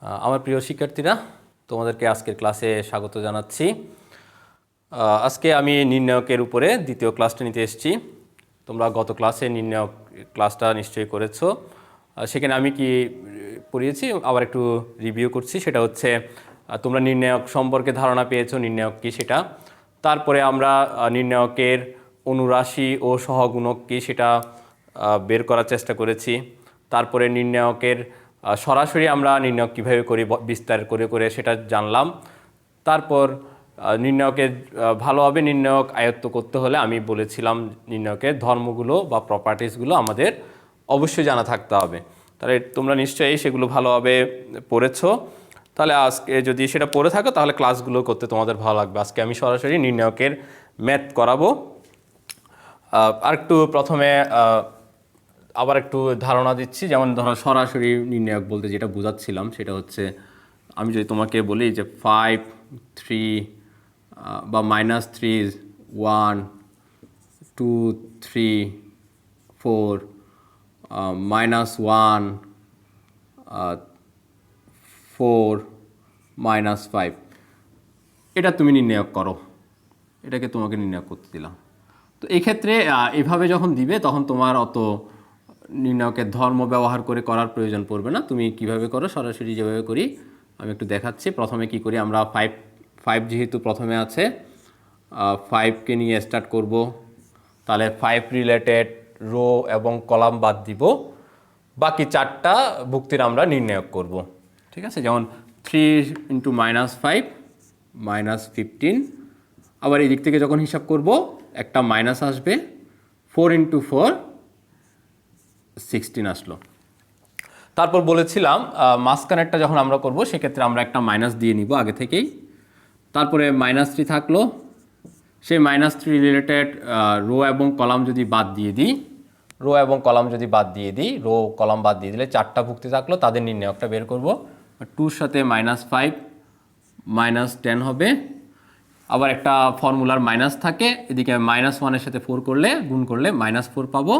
আমার প্রিয় শিক্ষার্থীরা, তোমাদেরকে আজকের ক্লাসে স্বাগত জানাচ্ছি। আজকে আমি নির্ণায়কের উপরে দ্বিতীয় ক্লাসটা নিতে এসেছি। তোমরা গত ক্লাসে নির্ণায়ক ক্লাসটা নিশ্চয়ই করেছো। সেখানে আমি কি পড়িয়েছি আবার একটু রিভিউ করছি। সেটা হচ্ছে তোমরা নির্ণায়ক সম্পর্কে ধারণা পেয়েছো, নির্ণায়ক কী সেটা। তারপরে আমরা নির্ণায়কের অনুরাশি ও সহগুণক কী সেটা বের করার চেষ্টা করেছি। তারপরে নির্ণায়কের সরাসরি আমরা নির্ণায়ক কীভাবে করি বিস্তার করে করে সেটা জানলাম। তারপর নির্ণায়কের ভালোভাবে নির্ণায়ক আয়ত্ত করতে হলে আমি বলেছিলাম নির্ণায়কের ধর্মগুলো বা প্রপার্টিসগুলো আমাদের অবশ্যই জানা থাকতে হবে। তাহলে তোমরা নিশ্চয়ই সেগুলো ভালোভাবে পড়েছো। তাহলে আজকে যদি সেটা পড়ে থাকো তাহলে ক্লাসগুলো করতে তোমাদের ভালো লাগবে। আজকে আমি সরাসরি নির্ণায়কের ম্যাথ করাবো। আরেকটু প্রথমে আবার একটু ধারণা দিচ্ছি। যেমন ধরো সরাসরি নির্ণায়ক বলতে যেটা বোঝাচ্ছিলাম সেটা হচ্ছে, আমি যদি তোমাকে বলি যে 5, 3 বা -3, 1, 2, 3, 4, -1, 4, -5, এটা তুমি নির্ণায়ক করো। এটাকে তোমাকে নির্ণায়ক করতে দিলাম। তো এক্ষেত্রে এভাবে যখন দিবে তখন তোমার অত নির্ণায়কের ধর্ম ব্যবহার করে করার প্রয়োজন পড়বে না। তুমি কিভাবে করো, সরাসরি যেভাবে করি আমি একটু দেখাচ্ছি। প্রথমে কি করি আমরা, 5 যেহেতু প্রথমে আছে, 5কে নিয়ে স্টার্ট করব। তাহলে 5 রিলেটেড রো এবং কলাম বাদ দিব, বাকি 4টা ভুক্তির আমরা নির্ণায়ক করব। ঠিক আছে, যেমন 3 × -5 -15। আবার এই দিক থেকে যখন হিসাব করব একটা মাইনাস আসবে, 4 × 4 16 আসলো। তারপর বলেছিলাম মাঝখানেরটা যখন আমরা করব সেক্ষেত্রে আমরা একটা মাইনাস দিয়ে নিব আগে থেকেই। তারপরে -3 থাকলো, সেই -3 রিলেটেড রো এবং কলাম যদি বাদ দিয়ে দিই, রো কলাম বাদ দিয়ে দিলে 4টা ভুক্তি থাকলো, তাদের নির্ণায়কটা বের করব। 2 এর সাথে -5 -10 হবে। আবার একটা ফর্মুলার মাইনাস থাকে, এদিকে -1 এর সাথে 4 করলে গুণ করলে -4 পাবো,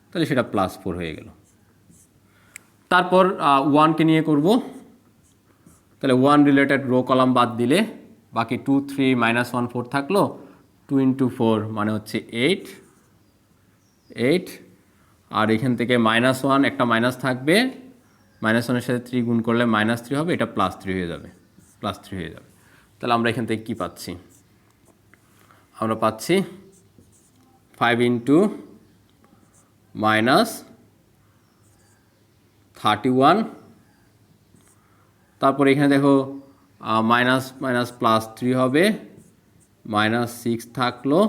তাহলে সেটা +4 হয়ে গেল। তারপর 1কে নিয়ে করব। তাহলে 1 রিলেটেড রো কলাম বাদ দিলে বাকি 2, 3, -1, 4 থাকলো। 2 × 4 মানে হচ্ছে 8। আর এখান থেকে -1 একটা মাইনাস থাকবে, -1 এর সাথে 3 গুণ করলে -3 হবে, এটা +3 হয়ে যাবে, তাহলে আমরা এখান থেকে কি পাচ্ছি? আমরা পাচ্ছি 5 × -31। তারপর এখানে দেখো +3 হবে, -6 থাকলো,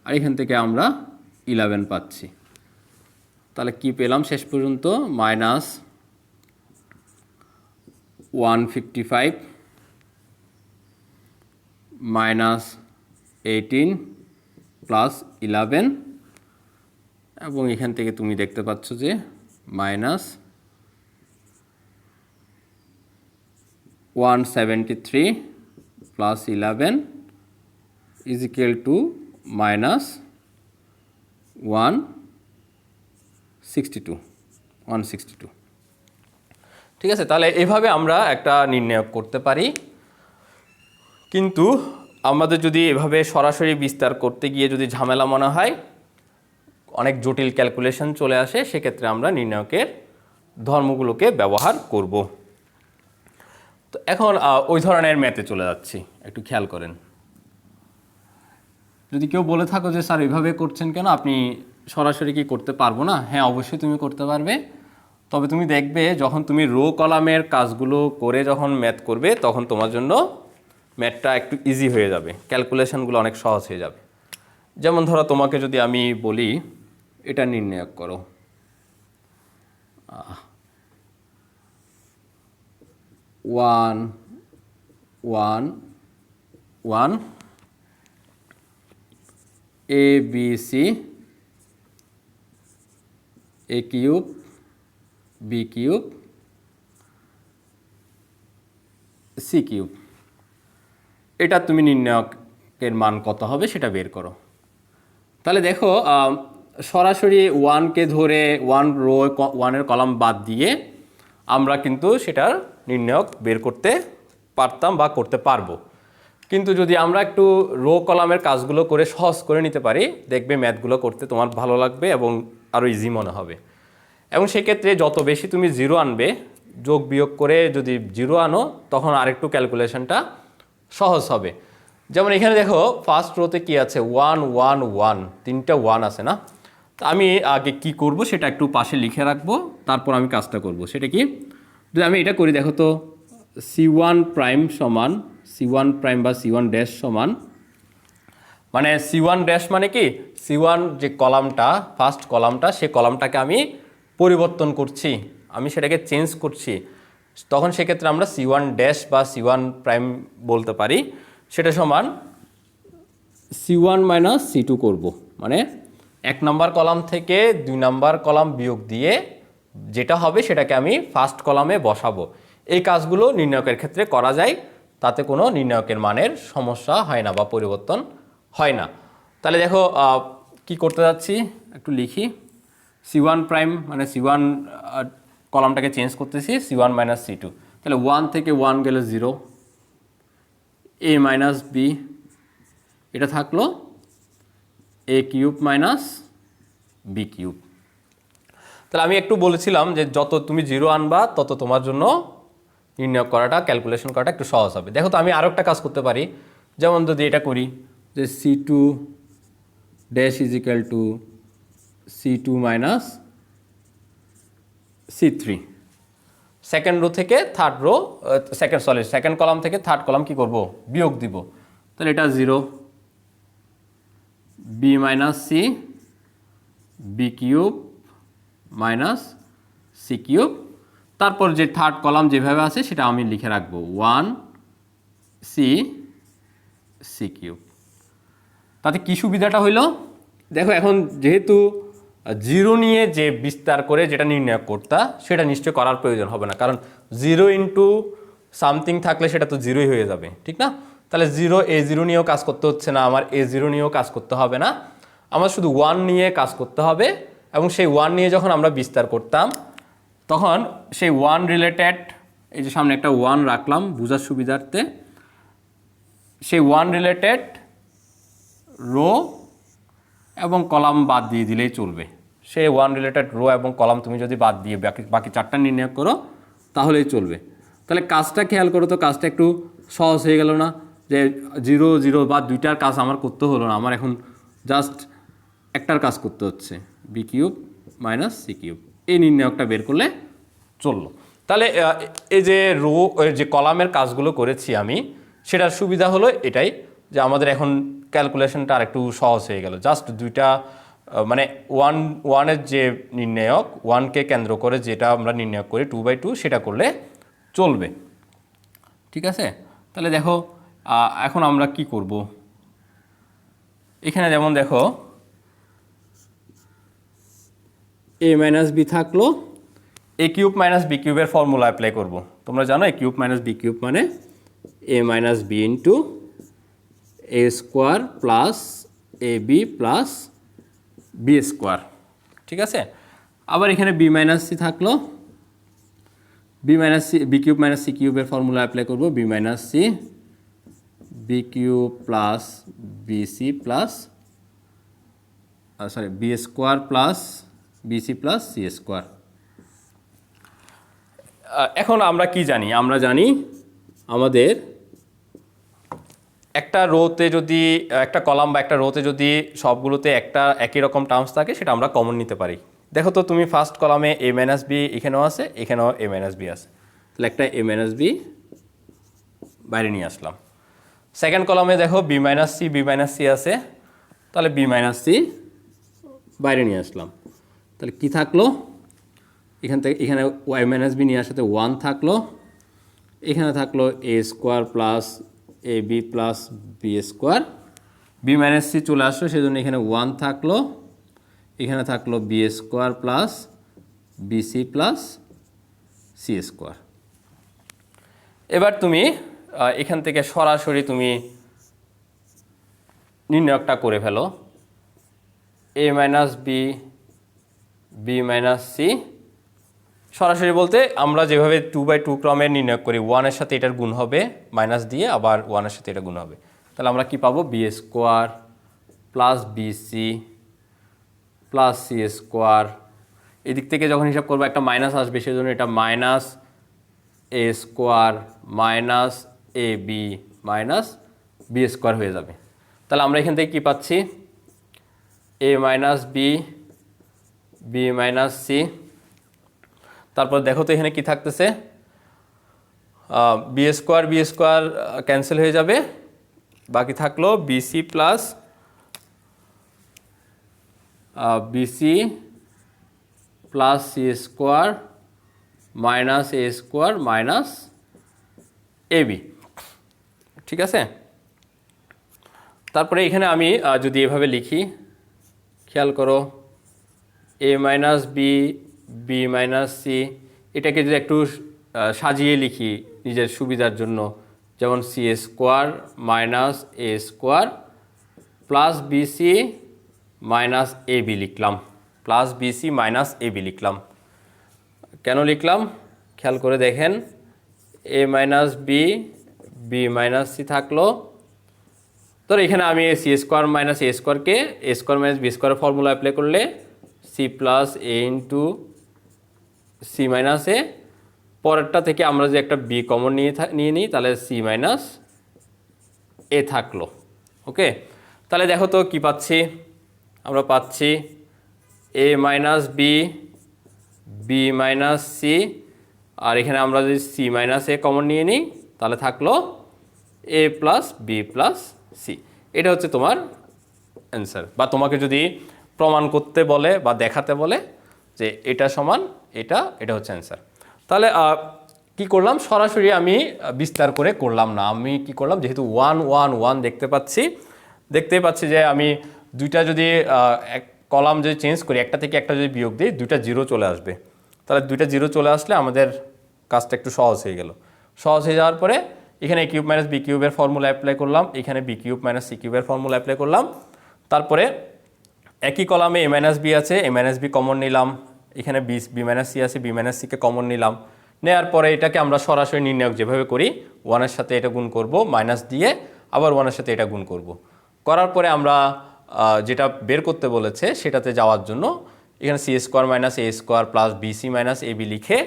আর এখান থেকে আমরা 11 পাচ্ছি। তাহলে কি পেলাম শেষ পর্যন্ত? -155 -18 +11, এবং এখান থেকে তুমি দেখতে পাচ্ছ যে -173 +11 is equal to -162। ঠিক আছে, তাহলে এভাবে আমরা একটা নির্ণায়ক করতে পারি। কিন্তু আমাদের যদি এভাবে সরাসরি বিস্তার করতে গিয়ে যদি ঝামেলা মনে হয়, অনেক জটিল ক্যালকুলেশন চলে আসে, সেক্ষেত্রে আমরা নির্ণায়কের ধর্মগুলোকে ব্যবহার করব। তো এখন ওই ধরনের ম্যাথে চলে যাচ্ছি, একটু খেয়াল করেন। যদি কেউ বলে থাকো যে স্যার এভাবে করছেন কেন, আপনি সরাসরি কি করতে পারবো না? হ্যাঁ, অবশ্যই তুমি করতে পারবে। তবে তুমি দেখবে যখন তুমি রো কলামের কাজগুলো করে যখন ম্যাথ করবে তখন তোমার জন্য ম্যাথটা একটু ইজি হয়ে যাবে, ক্যালকুলেশনগুলো অনেক সহজ হয়ে যাবে। যেমন ধরো তোমাকে যদি আমি বলি এটা নির্ণায়ক করো, 1, 1, 1 ABC, A³ B³ C³, এটা তুমি নির্ণায়কের মান কত হবে সেটা বের করো। তাহলে দেখো সরাসরি 1কে ধরে 1 রো 1 এর কলাম বাদ দিয়ে আমরা কিন্তু সেটার নির্ণায়ক বের করতে পারতাম বা করতে পারবো। কিন্তু যদি আমরা একটু রো কলামের কাজগুলো করে সহজ করে নিতে পারি, দেখবে ম্যাথগুলো করতে তোমার ভালো লাগবে এবং আরও ইজি মনে হবে। এবং সেক্ষেত্রে যত বেশি তুমি জিরো আনবে, যোগ বিয়োগ করে যদি জিরো আনো, তখন আরেকটু ক্যালকুলেশনটা সহজ হবে। যেমন এখানে দেখো ফার্স্ট রোতে কি আছে, 1 1 1, তিনটা 1 আছে না? তো আমি আগে কি করব সেটা একটু পাশে লিখে রাখবো, তারপর আমি কাজটা করব। সেটা কি, যদি আমি এটা করি, দেখো তো C1 প্রাইম সমান C1 প্রাইম বা C1 ড্যাশ সমান, মানে C1 ড্যাশ মানে কি, C1 যে কলামটা, ফার্স্ট কলামটা, সেই কলামটাকে আমি পরিবর্তন করছি, আমি সেটাকে চেঞ্জ করছি, তখন সেক্ষেত্রে আমরা C1 ড্যাশ বা C1 প্রাইম বলতে পারি। সেটা সমান C1 মাইনাস C2 করব, মানে 1 নম্বর কলাম থেকে 2 নম্বর কলাম বিয়োগ দিয়ে যেটা হবে সেটাকে আমি ফার্স্ট কলামে বসাবো। এই কাজগুলো নির্ণায়কের ক্ষেত্রে করা যায়, তাতে কোনো নির্ণায়কের মানের সমস্যা হয় না বা পরিবর্তন হয় না। তাহলে দেখো কি করতে যাচ্ছি, একটু লিখি। C1 প্রাইম মানে C1 কলামটাকে চেঞ্জ করতেছি, C1 মাইনাস C2, তাহলে 1 থেকে 1 গেলে 0, a মাইনাস b, এটা থাকলো a cube minus b cube. তাহলে আমি একটু বলেছিলাম যে যত তুমি জিরো আনবা তত তোমার জন্য নির্ণয় করাটা, ক্যালকুলেশন করাটা একটু সহজ হবে। দেখো তো আমি আরও একটা কাজ করতে পারি, যেমন যদি এটা করি যে C2 dash is equal to C2 minus C3, second row থেকে থার্ড রো, সেকেন্ড কলাম থেকে থার্ড কলাম কি করব, বিয়োগ দিব। তাহলে এটা 0, b minus c b cube minus c cube, তারপর যে থার্ড কলাম যেভাবে আছে সেটা আমি লিখে রাখবো 1 সি সি কিউব। তাতে কি সুবিধাটা হইল, দেখো এখন যেহেতু জিরো নিয়ে যে বিস্তার করে যেটা নির্ণয় করতা, সেটা নিশ্চয় করার প্রয়োজন হবে না, কারণ 0 ইন্টু সামথিং থাকলে সেটা তো জিরোই হয়ে যাবে, ঠিক না? তাহলে A0 নিয়েও কাজ করতে হচ্ছে না, আমার A0 নিয়েও কাজ করতে হবে না, আমার শুধু 1 নিয়ে কাজ করতে হবে। এবং সেই 1 নিয়ে যখন আমরা বিস্তার করতাম, তখন সেই 1 রিলেটেড, এই যে সামনে একটা 1 রাখলাম বোঝার সুবিধার্থে, সেই 1 রিলেটেড রো এবং কলাম বাদ দিয়ে দিলেই চলবে। সেই 1 রিলেটেড রো এবং কলাম তুমি যদি বাদ দিয়ে বাকি চারটা নির্ণয় করো তাহলেই চলবে। তাহলে কাজটা খেয়াল করো তো, কাজটা একটু সহজ হয়ে গেল না, যে 0 0 বা দুইটার কাজ আমার করতে হলো না, আমার এখন জাস্ট একটার কাজ করতে হচ্ছে, b cube minus c cube, এই নির্ণায়কটা বের করলে চললো। তাহলে এই যে রো, যে কলামের কাজগুলো করেছি আমি, সেটার সুবিধা হলো এটাই যে আমাদের এখন ক্যালকুলেশনটা আর একটু সহজ হয়ে গেল। জাস্ট দুইটা মানে ওয়ানের যে নির্ণায়ক, 1কে কেন্দ্র করে যেটা আমরা নির্ণায়ক করি 2/2, সেটা করলে চলবে, ঠিক আছে? তাহলে দেখো এখন আমরা কি করব, এখানে যেমন দেখো a মাইনাস বি থাকলো, a কিউব মাইনাস বি কিউবের ফর্মুলা অ্যাপ্লাই করব। তোমরা জানো a cube minus b cube মানে a minus b into a square plus A B plus B square, ঠিক আছে? আবার এখানে বি মাইনাস সি থাকলো, b minus c, b cube minus c কিউবের ফর্মুলা অ্যাপ্লাই করব, b minus c b cube plus b c plus B square plus BC plus C square. এখন আমরা কি জানি, আমরা জানি আমাদের একটা রোতে যদি, একটা কলাম বা একটা রোতে যদি সবগুলোতে একটা একই রকম টার্মস থাকে, সেটা আমরা কমন নিতে পারি। দেখো তো তুমি ফার্স্ট কলামে a মাইনাস বি এখানেও আছে, এখানেও a মাইনাস বি আছে, তাহলে একটা a মাইনাস বি বাইরে নিয়ে আসলাম। সেকেন্ড কলামে দেখো বি মাইনাস সি আছে, তাহলে বি মাইনাস সি বাইরে নিয়ে আসলাম। তাহলে কি থাকলো, এখান থেকে এখানে ওয়াই মাইনাস বি নিয়ে আসাতে 1 থাকলো, এখানে থাকলো A square plus A B plus B square, B minus C চলে আসলো, সেজন্য এখানে 1 থাকলো, এখানে থাকলো B square plus BC plus C square. এবার তুমি এখান থেকে সরাসরি তুমি নির্ণায়কটা করে ফেলো, A minus B B minus C সরাসরি বলতে আমরা যেভাবে 2/2 ক্রমে নির্ণয় করি, 1-এর সাথে এটার গুণ হবে মাইনাস দিয়ে, আবার 1-এর সাথে এটা গুণ হবে। তাহলে আমরা কি পাবো? B square plus BC plus C square. এদিক থেকে যখন হিসাব করবো একটা মাইনাস আসবে, সেই জন্য এটা minus a square minus a b minus b square হয়ে যাবে। তাহলে আমরা এখান থেকে কী পাচ্ছি? A minus B, B minus c. তারপর দেখো তো এখানে কি থাকতেছে? বি স্কোয়ার ক্যান্সেল হয়ে যাবে, বাকি থাকলো b c plus BC plus C square minus a square minus a b. ঠিক আছে? তারপরে এখানে আমি যদি এভাবে লিখি, খেয়াল করো, a minus B, B minus c, এটাকে যদি একটু সাজিয়ে লিখি নিজের সুবিধার জন্য, যেমন c square minus a square plus b c minus a b লিখলাম, plus b c minus a b লিখলাম। কেন লিখলাম খেয়াল করে দেখেন, a minus B, B minus c থাকলো। তো এখানে আমি সি স্কোয়ার মাইনাস এ স্কোয়ারকে এ স্কোয়ার মাইনাস বি স্কোয়ারের ফর্মুলা অ্যাপ্লাই করলে c plus a into c minus এ, পরেরটা থেকে আমরা যে একটা বি কমন নিয়ে নিই, তাহলে সি মাইনাস এ থাকলো। ওকে, তাহলে দেখো তো কি পাচ্ছি? আমরা পাচ্ছি a minus B, B minus c, আর এখানে আমরা যদি সি মাইনাস এ কমন নিয়ে নিই, তাহলে থাকলো এ প্লাস বি প্লাস সি। এটা হচ্ছে তোমার অ্যান্সার। বা তোমাকে যদি প্রমাণ করতে বলে বা দেখাতে বলে যে এটা সমান এটা, এটা হচ্ছে অ্যান্সার। তাহলে কি করলাম? সরাসরি আমি বিস্তার করে করলাম না। আমি কি করলাম? যেহেতু 1 1 1 দেখতেই পাচ্ছি যে আমি দুইটা যদি এক কলাম যদি চেঞ্জ করি, একটা থেকে একটা যদি বিয়োগ দিই, দুইটা জিরো চলে আসবে। তাহলে দুইটা জিরো চলে আসলে আমাদের কাজটা একটু সহজ হয়ে গেল। সহজ হয়ে যাওয়ার পরে এখানে এ কিউব মাইনাস বি কিউবের ফর্মুলা অ্যাপ্লাই করলাম, এখানে বি কিউব মাইনাস সি কিউবের ফর্মুলা অ্যাপ্লাই করলাম। তারপরে একই কলামে এ মাইনাস বি আছে, এ মাইনাস বি কমন নিলাম, এখানে বি মাইনাস সি আছে, বি মাইনাস সিকে কমন নিলাম। নেওয়ার পরে এটাকে আমরা সরাসরি নির্ণায়ক যেভাবে করি, 1-এর সাথে এটা গুণ করব মাইনাস দিয়ে, আবার 1-এর সাথে এটা গুণ করব। করার পরে আমরা যেটা বের করতে বলেছে সেটাতে যাওয়ার জন্য এখানে C square minus a square plus b c minus a B লিখে,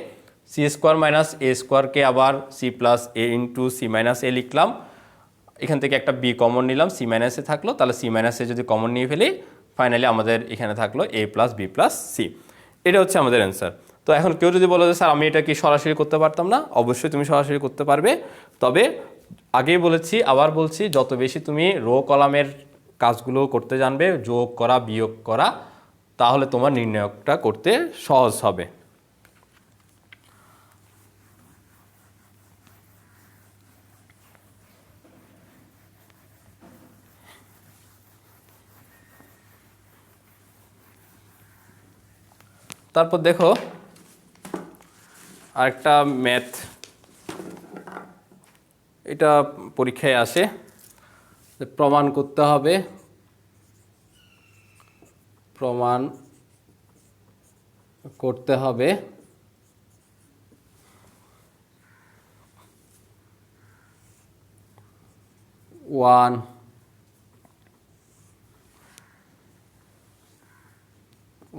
সি স্কোয়ার মাইনাস এ স্কোয়ারকে আবার C plus a into c minus এ লিখলাম। এখান থেকে একটা বি কমন নিলাম, সি মাইনাসে থাকলো, তাহলে সি মাইনাসে যদি কমন নিয়ে ফেলি, ফাইনালি আমাদের এখানে থাকলো এ প্লাস বি প্লাস সি। এটা হচ্ছে আমাদের অ্যান্সার। তো এখন কেউ যদি বলে যে স্যার আমি এটা কি সরাসরি করতে পারতাম না? অবশ্যই তুমি সরাসরি করতে পারবে। তবে আগেই বলেছি, আবার বলছি, যত বেশি তুমি রো কলামের কাজগুলো করতে জানবে, যোগ করা বিয়োগ করা, তাহলে তোমার নির্ণায়কটা করতে সহজ হবে। তারপর দেখো আরেকটা ম্যাথ, এটা পরীক্ষায় আসে, প্রমাণ করতে হবে, প্রমাণ করতে হবে one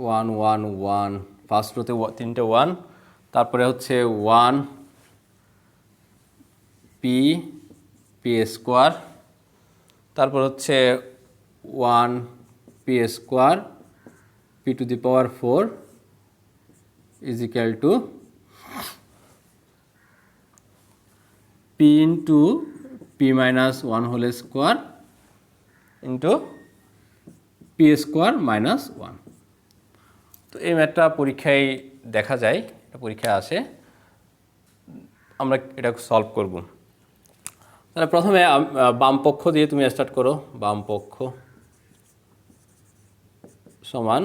one one one, first রোতে 3টে 1, তারপরে হচ্ছে 1 পি পি স্কোয়ার, তারপর হচ্ছে 1 p square p to the power 4 is equal to p into p minus 1 whole square into p square minus 1। তো এই ম্যাথটা পরীক্ষায় দেখা যায়, এটা পরীক্ষায় আসে, আমরা এটা সলভ করব। তাহলে প্রথমে বাম পক্ষ দিয়ে তুমি স্টার্ট করো। বাম পক্ষ সমান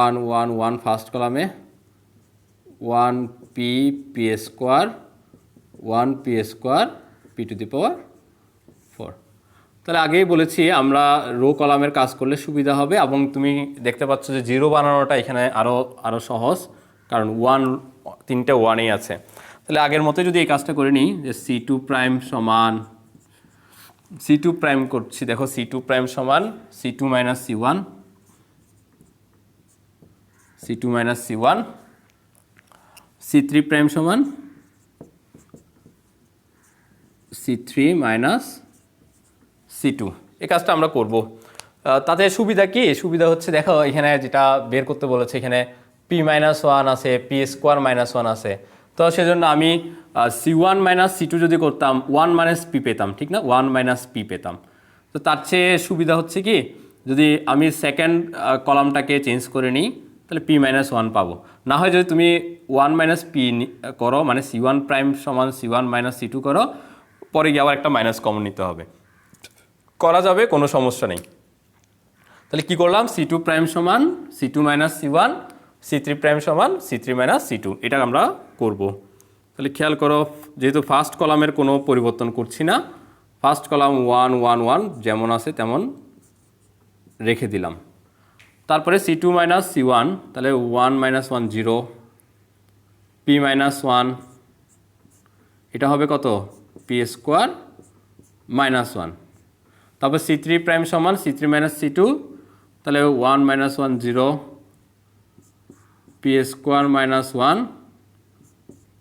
1 1 1 ফার্স্ট কলামে 1 p p square 1 p square p to the power 4। তাহলে আগেই বলেছি আমরা রো কলামের কাজ করলে সুবিধা হবে, এবং তুমি দেখতে পাচ্ছ যে জিরো বানানোটা এখানে আরও সহজ, কারণ তিনটে ওয়ানেই আছে। তাহলে আগের মতো যদি এই কাজটা করে নিই, যে C2 প্রাইম সমান C2 প্রাইম করছি, দেখো C2 প্রাইম সমান C2 minus C1, C2 minus C1, C3 prime সমান C3 মাইনাস C2। এই কাজটা আমরা করব। তাতে সুবিধা কি? সুবিধা হচ্ছে দেখো এখানে যেটা বের করতে বলেছে, এখানে P-1 আছে, P² -1 আছে। তো সেজন্য আমি C1 মাইনাস C2 যদি করতাম 1 মাইনাস P পেতাম, ঠিক না? 1 মাইনাস P পেতাম। তো তার চেয়ে সুবিধা হচ্ছে কি, যদি আমি সেকেন্ড কলামটাকে চেঞ্জ করে নিই তাহলে P-1 পাবো। না হয় যদি তুমি 1 মাইনাস P করো, মানে C1 প্রাইম সমান C1 মাইনাস C2 করো, পরে গিয়ে আবার একটা মাইনাস কমন নিতে হবে, করা যাবে, কোনো সমস্যা নেই। তাহলে কি করলাম? C2 প্রাইম সমান C2 minus C1, C3 prime সমান C3 মাইনাস C2, এটা আমরা করব। তাহলে খেয়াল করো, যেহেতু ফার্স্ট কলামের কোনো পরিবর্তন করছি না, ফার্স্ট কলাম 1 1 1 যেমন আছে তেমন রেখে দিলাম। তারপরে C2 মাইনাস C1, তাহলে 1 মাইনাস 1 0, P-1, এটা হবে কত? P² -1। তারপর C3 প্রাইম সমান C3 মাইনাস C2, তাহলে 1 মাইনাস 1 0, P² -1,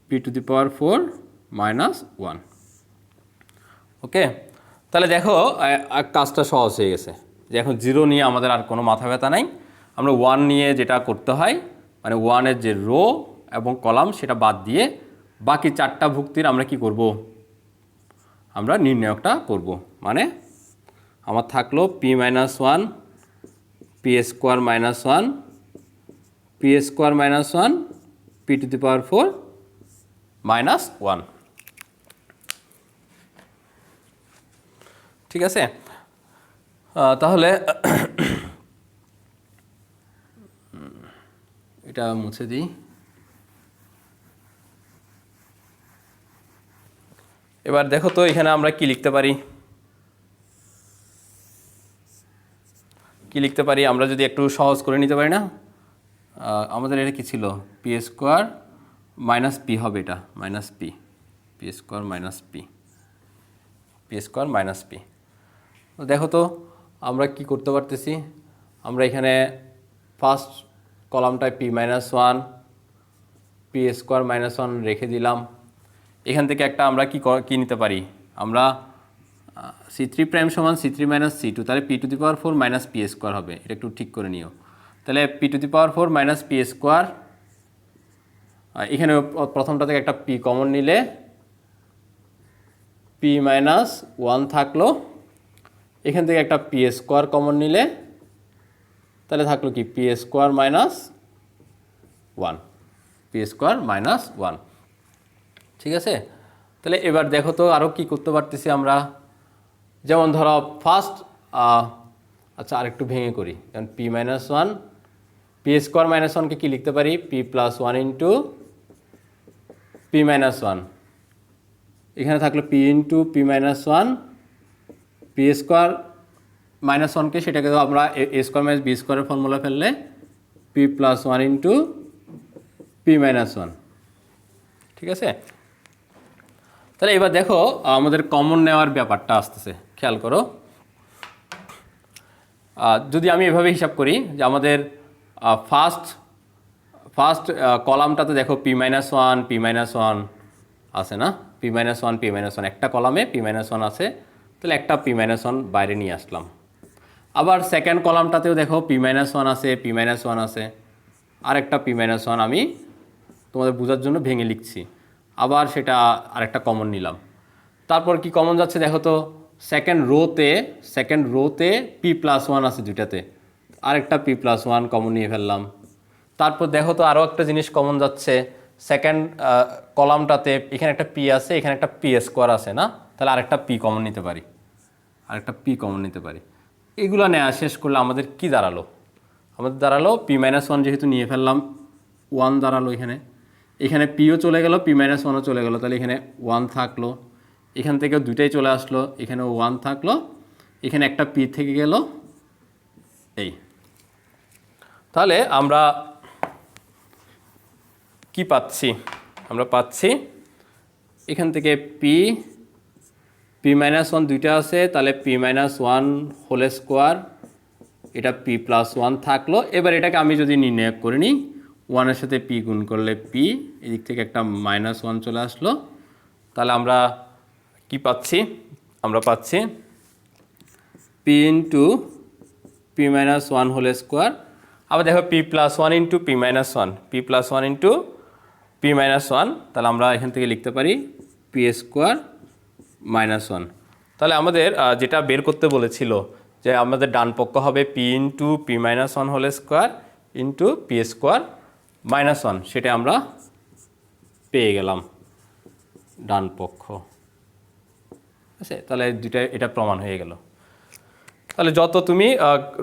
P⁴ -1। ওকে, তাহলে দেখো কাজটা সহজ হয়ে গেছে, যে এখন 0 নিয়ে আমাদের আর কোনো মাথা ব্যথা নাই। আমরা 1 নিয়ে যেটা করতে হয়, মানে 1-এর যে রো এবং কলাম সেটা বাদ দিয়ে বাকি 4টা ভুক্তির আমরা কি করব? আমরা নির্ণায়কটা করব। মানে আমার থাকলো P-1, P² -1, P² -1, P⁴ -1। ঠিক আছে? তাহলে এটা মুছে দিই। এবার দেখো তো এখানে আমরা কি লিখতে পারি। আমরা যদি একটু সহজ করে নিতে পারি না? আমাদের এটা কি ছিল? P² মাইনাস P হবে, এটা minus P, P² minus P, P² minus P। দেখো তো আমরা কি করতে পারতেছি। আমরা এখানে ফার্স্ট কলামটায় P-1, P² -1 রেখে দিলাম। এখান থেকে একটা আমরা কি নিতে পারি? আমরা C3 প্রাইম সমান C3 মাইনাস C2, তাহলে P⁴ মাইনাস P² হবে। এটা একটু ঠিক করে নিও। তাহলে P⁴ মাইনাস P², এখানে প্রথমটা থেকে একটা P কমন নিলে P-1 থাকলো, এখান থেকে একটা P² কমন নিলে তাহলে থাকলো কি? P² -1, P² -1। ঠিক আছে? তাহলে এবার দেখো তো আরও কি করতে পারতেছি আমরা। যেমন ধরো ফার্স্ট, আচ্ছা আরেকটু ভেঙে করি, কারণ P-1, P² -1কে কি লিখতে পারি? P+1 ইন্টু P-1, এখানে থাকলো P ইন্টু P-1, P² -1কে সেটাকে তো আমরা A² - B² ফর্মুলা ফেললে P+1 ইন্টু P-1। ঠিক আছে? তাহলে এবার দেখো আমাদের কমন নেওয়ার ব্যাপারটা আসতেছে, খেয়াল করো। যদি আমি এভাবে হিসাব করি যে আমাদের ফার্স্ট কলামটাতে দেখো P-1 P-1 আছে না? P-1 P-1 একটা কলামে P-1 আছে, তাহলে একটা P-1 বাইরে নিয়ে আসলাম। আবার সেকেন্ড কলামটাতেও দেখো P-1 আছে, P-1 আছে, আর একটা P-1 আমি তোমাদের বোঝার জন্য ভেঙে লিখছি। আবার সেটা আরেকটা কমন নিলাম। তারপর কি কমন যাচ্ছে দেখো তো, সেকেন্ড রোতে P+1 আছে দুইটাতে, আরেকটা P+1 কমন নিয়ে ফেললাম। তারপর দেখো তো আরও একটা জিনিস কমন যাচ্ছে, সেকেন্ড কলামটাতে এখানে একটা P আছে, এখানে একটা P² আছে না? তাহলে আরেকটা P কমন নিতে পারি, এগুলো নেওয়া শেষ করলে আমাদের কি দাঁড়ালো? আমাদের দাঁড়ালো P-1 যেহেতু নিয়ে ফেললাম 1 দাঁড়ালো, এখানে Pও চলে গেল, P-1ও চলে গেল, তাহলে এখানে 1 থাকলো, এখান থেকেও দুইটাই চলে আসলো, এখানেও 1 থাকলো, এখানে একটা পি থেকে গেল এই। তাহলে আমরা কি পাচ্ছি? আমরা পাচ্ছি এখান থেকে পি মাইনাস ওয়ান দুইটা আছে, তাহলে p minus one whole square, এটা পি প্লাস ওয়ান থাকলো। এবার এটাকে আমি যদি নির্ণয় করে নিই, ওয়ানের সাথে পি গুণ করলে পি, এদিক থেকে একটা মাইনাস ওয়ান চলে আসলো। তাহলে আমরা কি পাচ্ছি? আমরা পাচ্ছি p into p minus one whole square. আবার দেখো p plus one into p minus one, p plus one into p minus one. তাহলে আমরা এখান থেকে লিখতে পারি পি স্কোয়ার মাইনাস ওয়ান। তাহলে আমাদের যেটা বের করতে বলেছিল যে আমাদের ডান পক্ষ হবে p into p minus one whole square into p square minus one, সেটা আমরা পেয়ে গেলাম ডান পক্ষ। আছে, তাহলে দুইটা এটা প্রমাণ হয়ে গেল। তাহলে যত তুমি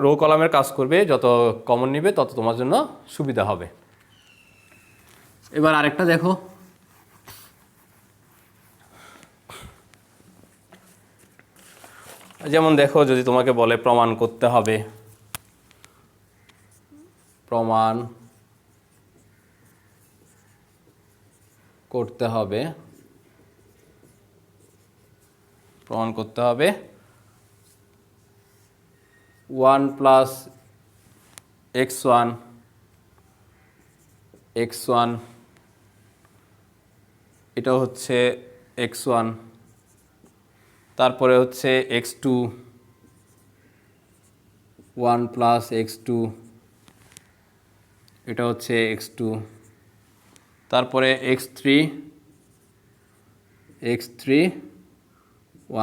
রো কলামের কাজ করবে, যত কমন নিবে, তত তোমার জন্য সুবিধা হবে। এবার আরেকটা দেখো, যেমন দেখো যদি তোমাকে বলে প্রমাণ করতে হবে, প্রমাণ করতে হবে, প্রমাণ করতে হবে 1 প্লাস x1 এটা হচ্ছে x1, তারপরে হচ্ছে x2 1 প্লাস x2 এটা হচ্ছে x2, তারপরে x3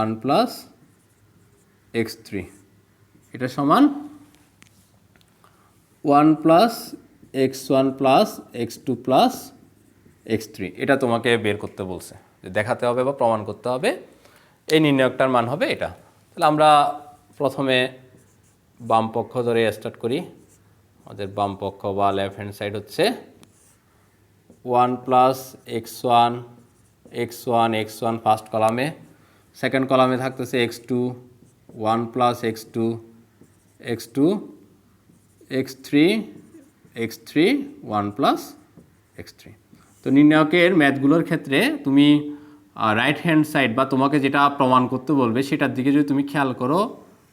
1 প্লাস x3 এটা সমান 1 plus x1 plus x2 plus x3। এটা তোমাকে বের করতে বলছে, যে দেখাতে হবে বা প্রমাণ করতে হবে এই নির্ণায়কটার মান হবে এটা। তাহলে আমরা প্রথমে বাম পক্ষ ধরে স্টার্ট করি। আমাদের বাম পক্ষ বা লেফট হ্যান্ড সাইড হচ্ছে 1 প্লাস x1 ফার্স্ট কলামে, সেকেন্ড কলামে থাকতেছে x2 1 plus x2 x3 1 plus x3। তো নির্ণায়কের ম্যাথগুলোর ক্ষেত্রে তুমি রাইট হ্যান্ড সাইড বা তোমাকে যেটা প্রমাণ করতে বলবে সেটার দিকে যদি তুমি খেয়াল করো,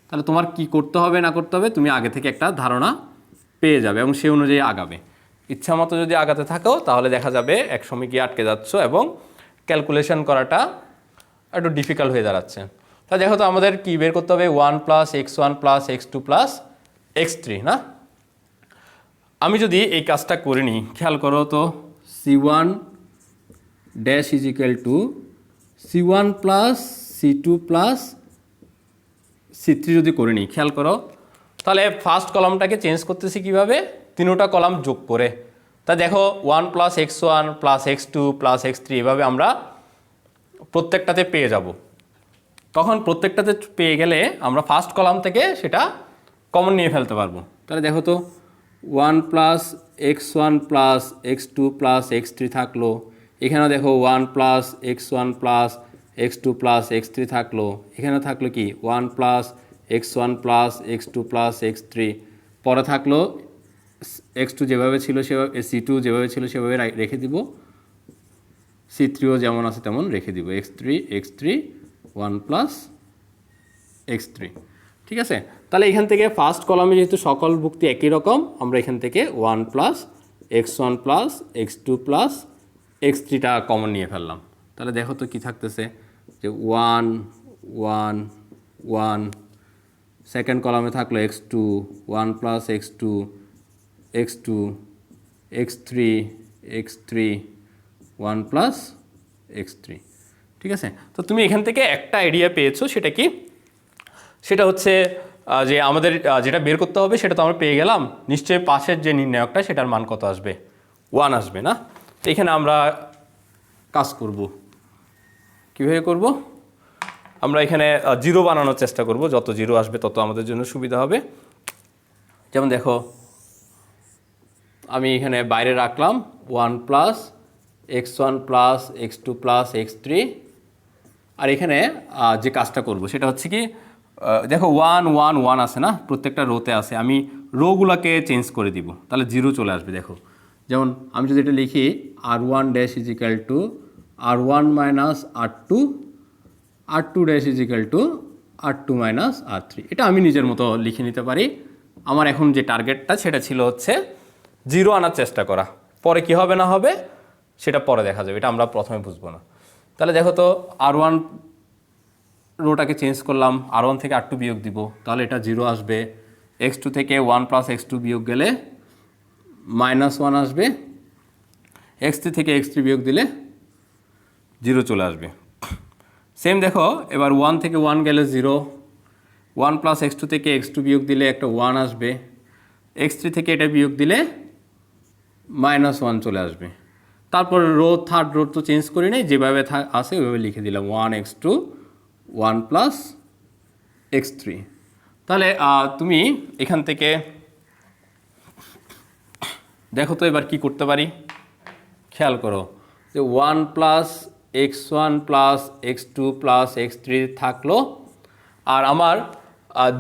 তাহলে তোমার কি করতে হবে না করতে হবে তুমি আগে থেকে একটা ধারণা পেয়ে যাবে এবং সেই অনুযায়ী আগাবে। ইচ্ছা মতো যদি আগাতে থাকো তাহলে দেখা যাবে একসময় গিয়ে আটকে যাচ্ছ এবং ক্যালকুলেশন করাটা একটু ডিফিকাল্ট হয়ে দাঁড়াচ্ছে। তাহলে দেখো তো আমাদের কি বের করতে হবে 1 plus x1 plus x2 plus x3 না? আমি যদি এই কাজটা করে নিই, খেয়াল করো তো c1 dash is equal two c1 plus c2 plus c3 যদি করে নিই, খেয়াল করো তাহলে ফার্স্ট কলামটাকে চেঞ্জ করতেছি কীভাবে? তিনোটা কলাম যোগ করে। তা দেখো 1 plus x1 plus x2 plus x3 এভাবে আমরা প্রত্যেকটাতে পেয়ে যাব। তখন প্রত্যেকটাতে পেয়ে গেলে আমরা ফার্স্ট কলাম থেকে সেটা কমন নিয়ে ফেলতে পারবো। তাহলে দেখো তো 1 plus x1 plus x2 plus x3 থাকলো, এখানেও দেখো 1 plus x1 plus x2 plus x3 থাকলো, এখানে থাকলো কি 1 plus x1 plus x2 plus x3, পরে থাকলো x2 যেভাবে ছিল সেভাবে, c2 যেভাবে ছিল সেভাবে রেখে দিব, c3ও যেমন আছে তেমন রেখে দিব, x3 1 প্লাস x3। ঠিক আছে, তাহলে এখান থেকে ফার্স্ট কলামে যেহেতু সকল ভুক্তি একই রকম, আমরা এখান থেকে 1 plus x1 plus x2 plus x3টা কমন নিয়ে ফেললাম। তাহলে দেখো তো কি থাকতেছে যে 1 1 1, সেকেন্ড কলামে থাকলো x2 1 plus x2 x3 1 plus x3। ঠিক আছে, তো তুমি এখান থেকে একটা আইডিয়া পেয়েছো, সেটা কি? সেটা হচ্ছে যে আমাদের যেটা বের করতে হবে সেটা তো আমরা পেয়ে গেলাম, নিশ্চয়ই পাশের যে নির্ণায়কটা সেটার মান কত আসবে? 1 আসবে না? তো এখানে আমরা কাজ করব, কীভাবে করব? আমরা এখানে জিরো বানানোর চেষ্টা করব, যত জিরো আসবে তত আমাদের জন্য সুবিধা হবে। যেমন দেখো আমি এখানে বাইরে রাখলাম 1 plus x1 plus x2 plus x3, আর এখানে যে কাজটা করব সেটা হচ্ছে কি দেখো 1 1 1 আছে না, প্রত্যেকটা রোতে আছে, আমি রোগুলোকে চেঞ্জ করে দিব, তাহলে 0 চলে আসবে। দেখো যেমন আমি যদি এটা লিখি r1 dash is equal to r1 minus r2, r2 dash is equal to r2 minus r3, এটা আমি নিজের মতো লিখে নিতে পারি। আমার এখন যে টার্গেটটা সেটা ছিল হচ্ছে 0 আনার চেষ্টা করা, পরে কি হবে না হবে সেটা পরে দেখা যাবে, এটা আমরা প্রথমে বুঝবো না। তাহলে দেখো তো r1 রোটাকে চেঞ্জ করলাম, r1 থেকে r2 বিয়োগ দিব, তাহলে এটা 0 আসবে। x2 থেকে 1 প্লাস x2 বিয়োগ গেলে -1 আসবে, x3 থেকে x3 বিয়োগ দিলে 0 চলে আসবে। সেম দেখো এবার 1 থেকে 1 গেলে 0, 1 প্লাস x2 থেকে x2 বিয়োগ দিলে একটা 1 আসবে, x3 থেকে এটা বিয়োগ দিলে -1 চলে আসবে। তারপর থার্ড রো তো চেঞ্জ করি নাই, যেভাবে আছে ওইভাবে লিখে দিলাম 1x2 1 প্লাস x3। তাহলে তুমি এখান থেকে দেখো তো এবার কি করতে পারি, খেয়াল করো যে 1 plus x1 plus x2 plus x3 থাকলো, আর আমার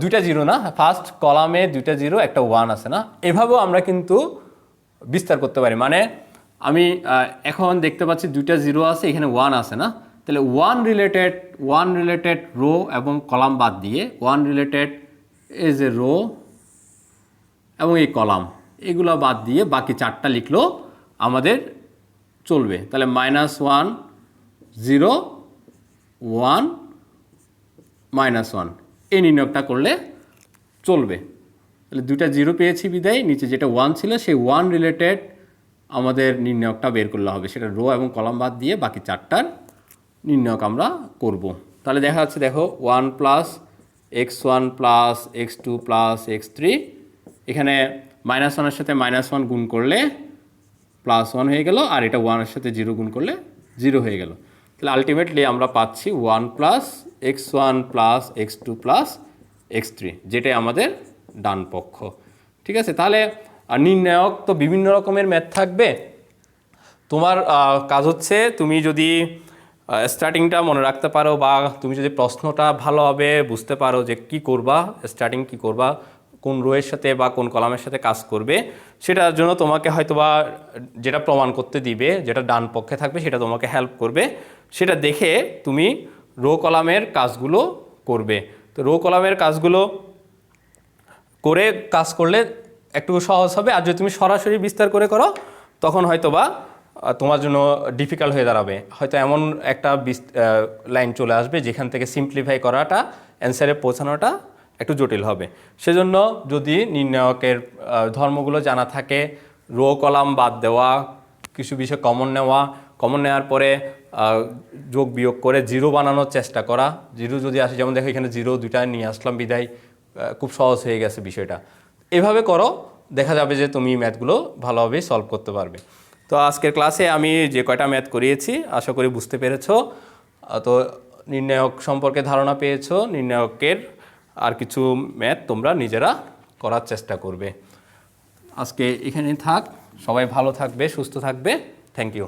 দুইটা 0 না, ফার্স্ট কলামে দুইটা 0 একটা 1 আছে না, এভাবেও আমরা কিন্তু বিস্তার করতে পারি। মানে আমি এখন দেখতে পাচ্ছি দুইটা 0 আছে, এখানে 1 আছে না, তাহলে 1 রিলেটেড রো এবং কলাম বাদ দিয়ে 1 রিলেটেড এজ এ রো এবং এই কলাম এগুলো বাদ দিয়ে বাকি 4টা লিখলেও আমাদের চলবে। তাহলে -1 0 1 -1 এই নির্ণয়টা করলে চলবে। তাহলে দুইটা 0 পেয়েছি বিদায়, নিচে যেটা 1 ছিল সেই 1 রিলেটেড আমাদের নির্ণয়কটা বের করলে হবে, সেটা রো এবং কলাম বাদ দিয়ে বাকি 4টার নির্ণয়ক আমরা করব। তাহলে দেখা যাচ্ছে দেখো 1 plus x1 plus x2 plus x3, এখানে -1 এর সাথে -1 গুণ করলে +1 হয়ে গেল, আর এটা 1 এর সাথে 0 গুণ করলে 0 হয়ে গেল। তাহলে আলটিমেটলি আমরা পাচ্ছি 1 plus x1 plus x2 plus x3, যেটাই আমাদের ডান পক্ষ। ঠিক আছে, তাহলে নির্ণায়ক তো বিভিন্ন রকমের ম্যাথ থাকবে, তোমার কাজ হচ্ছে তুমি যদি স্টার্টিংটা মনে রাখতে পারো, বা তুমি যদি প্রশ্নটা ভালোভাবে বুঝতে পারো যে কি করবা, স্টার্টিং কি করবা, কোন রোয়ের সাথে বা কোন কলামের সাথে কাজ করবে, সেটার জন্য তোমাকে হয়তোবা যেটা প্রমাণ করতে দিবে, যেটা ডান পক্ষে থাকবে সেটা তোমাকে হেল্প করবে, সেটা দেখে তুমি রো কলামের কাজগুলো করবে। তো রো কলামের কাজগুলো করে কাজ করলে একটু সহজ হবে, আর যদি তুমি সরাসরি বিস্তার করে করো তখন হয়তোবা তোমার জন্য ডিফিকাল্ট হয়ে দাঁড়াবে, হয়তো এমন একটা লাইন চলে আসবে যেখান থেকে সিম্পলিফাই করাটা, অ্যান্সারে পৌঁছানোটা একটু জটিল হবে। সেজন্য যদি নির্ণায়কের ধর্মগুলো জানা থাকে, রো কলাম বাদ দেওয়া, কিছু বিষয় কমন নেওয়ার পরে যোগ বিয়োগ করে 0 বানানোর চেষ্টা করা, 0 যদি আসে, যেমন দেখো এখানে 0 দুইটা নিয়ে আসলাম বিদায়, খুব সহজ হয়ে গেছে বিষয়টা। এভাবে করো, দেখা যাবে যে তুমি ম্যাথগুলো ভালোভাবে সলভ করতে পারবে। তো আজকের ক্লাসে আমি যে কয়টা ম্যাথ করিয়েছি আশা করি বুঝতে পেরেছো। তো নির্ণায়ক সম্পর্কে ধারণা পেয়েছো, নির্ণায়কের আর কিছু ম্যাথ তোমরা নিজেরা করার চেষ্টা করবে। আজকে এখানে থাক, সবাই ভালো থাকবে, সুস্থ থাকবে। Thank you.